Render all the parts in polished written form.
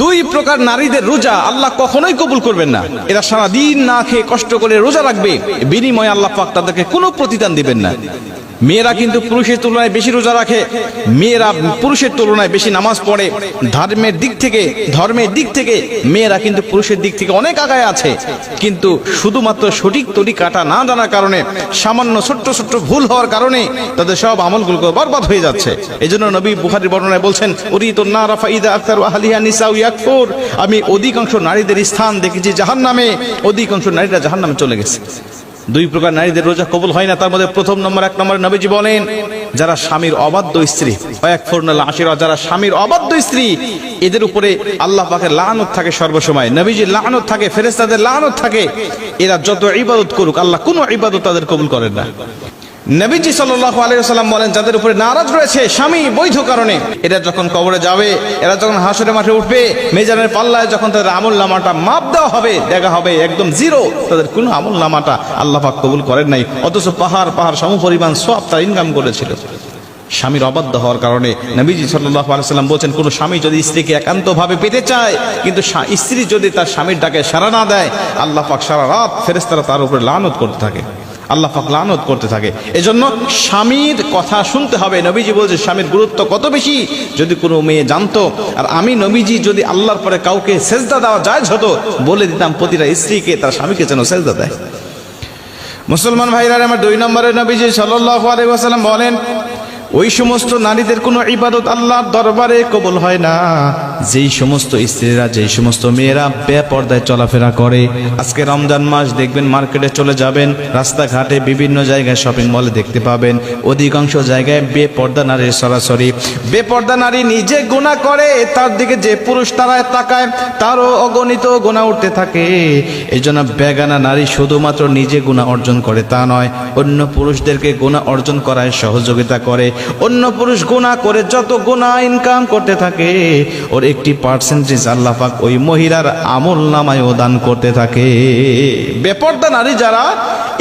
দুই প্রকার নারীদের রোজা আল্লাহ কখনোই কবুল করবেন না। এরা সারাদিন না খেয়ে কষ্ট করে রোজা রাখবে, বিনিময়ে আল্লাহ পাক তাদেরকে কোনো প্রতিদান দিবেন না। মেয়েরা কিন্তু পুরুষের তুলনায় বেশি রোজা রাখে, মেয়েরা পুরুষের তুলনায় বেশি নামাজ পড়ে, ধর্মের দিক থেকে মেয়েরা কিন্তু পুরুষের দিক থেকে অনেক আগায় আছে। কিন্তু শুধুমাত্র সঠিক তরিকাটা না জানার কারণে, সামান্য ছোট্ট ছোট্ট ভুল হওয়ার কারণে তাদের সব আমলগুলো বরবাদ হয়ে যাচ্ছে। এজন্য নবী বুখারীর বর্ণনায় বলছেন, উরিতুন নারা ফাইদা আকতারু আহলিহা নিসাউ ইয়াকফুর, আমি অধিকাংশ নারীদের স্থান দেখেছি জাহান্নামে, অধিকাংশ নারীরা জাহান্নামে চলে গেছে। দুই প্রকার নারীদের রোজা কবুল হয় না। তার মধ্যে প্রথম নম্বর, এক নম্বরে নবীজি বলেন, যারা স্বামীর অবাধ্য স্ত্রী, যারা স্বামীর অবাধ্য স্ত্রী, এদের উপরে আল্লাহ পাকের লানত থাকে সর্বসময়, নবীজির লানত থাকে, ফেরেশতাদের লানত থাকে। এরা যত ইবাদত করুক আল্লাহ কোনো ইবাদত তাদের কবুল করেন না। নবীজি সাল্লাল্লাহু আলাইহি ওয়াসাল্লাম বলেন, যাদের উপরে নারাজ রয়েছে স্বামী বৈধ কারণে, এরা যখন কবরে যাবে, এরা যখন হাসরের মাঠে উঠবে, মিজানের পাল্লায় যখন তাদের আমলনামাটা মাপ দেওয়া হবে, দেখা হবে একদম জিরো, তাদের কোনো আমলনামাটা আল্লাহ পাক কবুল করেন নাই। অথচ পাহাড় সমপরিমাণ সওয়াব তারা ইনকাম করেছিল। স্বামীর অবাধ্য হওয়ার কারণে নবীজি সাল্লাল্লাহু আলাইহি ওয়াসাল্লাম বলেছেন, কোন স্বামী যদি স্ত্রীকে একান্তভাবে পেতে চায়, কিন্তু স্ত্রী যদি তার স্বামীর ডাকে সাড়া না দেয়, আল্লাহ পাক সারা রাত ফেরেশতারা তার উপরে লানত করতে থাকে, আল্লাহ পাক লানত করতে থাকে। এজন্য স্বামীর কথা শুনতে হবে। নবীজি বলছে স্বামীর গুরুত্ব কত বেশি যদি কোনো মেয়ে জানতো। আর আমি নবীজি যদি আল্লাহর পরে কাউকে সেজদা দেওয়া জায়েজ হতো, বলে দিতাম প্রতিটা স্ত্রীকে তার স্বামীকে যেন সেজদা দেয়। মুসলমান ভাইরা আমার, দুই নম্বরে নবীজি সাল্লাল্লাহু আলাইহি ওয়াসাল্লাম বলেন, ওই সমস্ত নারীদের কোনো ইবাদত আল্লাহর দরবারে কবুল হয় না যেই সমস্ত স্ত্রীরা, যেই সমস্ত মেয়েরা বেপর্দায় চলাফেরা করে। আজকে রমজান মাস, দেখবেন মার্কেটে চলে যাবেন, রাস্তাঘাটে বিভিন্ন জায়গায় শপিং মলে দেখতে পাবেন অধিকাংশ জায়গায় বেপর্দা নারীর সরাসরি। বেপর্দা নারী নিজে গুনাহ করে, তার দিকে যে পুরুষ তারায় তাকায় তারও অগণিত গুনাহ উঠতে থাকে। এই জন্য বেগানা নারী শুধুমাত্র নিজে গুনাহ অর্জন করে তা নয়, অন্য পুরুষদেরকে গুনাহ অর্জন করায় সহযোগিতা করে। অন্য পুরুষ গুনাহ করে যত গুনাহ ইনকাম করতে থাকে, ওর একটি পার্সেন্টেজ আল্লাহ পাক ওই মহিলার আমলনামায় দান করতে থাকে। বেপর্দা নারী যারা,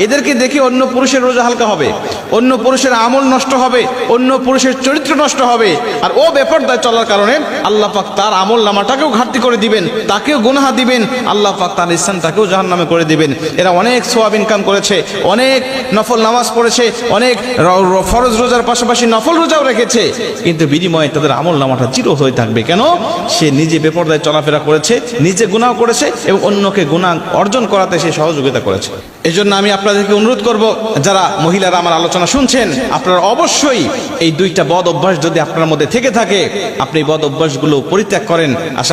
এদেরকে দেখে অন্য পুরুষের রোজা হালকা হবে, অন্য পুরুষের আমল নষ্ট হবে, অন্য পুরুষের চরিত্র নষ্ট হবে। আর ও বেপর্দায় চলার কারণে আল্লাহ পাক তার আমলনামাটাকেও ঘাটতি করে দিবেন, তাকেও গুনাহ দিবেন, আল্লাহ পাক তার স্থানটাকেও জাহান্নামে করে দিবেন। এরা অনেক সওয়াব ইনকাম করেছে, অনেক নফল নামাজ পড়েছে, অনেক ফরজ রোজার পাশাপাশি নফল রোজাও রেখেছে, কিন্তু বিনিময়ে তাদের আমলনামাটা জিরো হয়ে থাকবে। কেন? সে নিজে বেপরদায় চলাফেরা করেছে, নিজে গুনাহ করেছে এবং অন্যকে গুনাহ অর্জন করাতে সে সহযোগিতা করেছে। এজন্য আমি আপনাদেরকে অনুরোধ করব, যারা মহিলারা আমার আলোচনা শুনছেন, আপনারা অবশ্যই এই দুইটা বদ অভ্যাস যদি আপনার মধ্যে থেকে থাকে, আপনি বদ অভ্যাসগুলো পরিত্যাগ করেন। আশা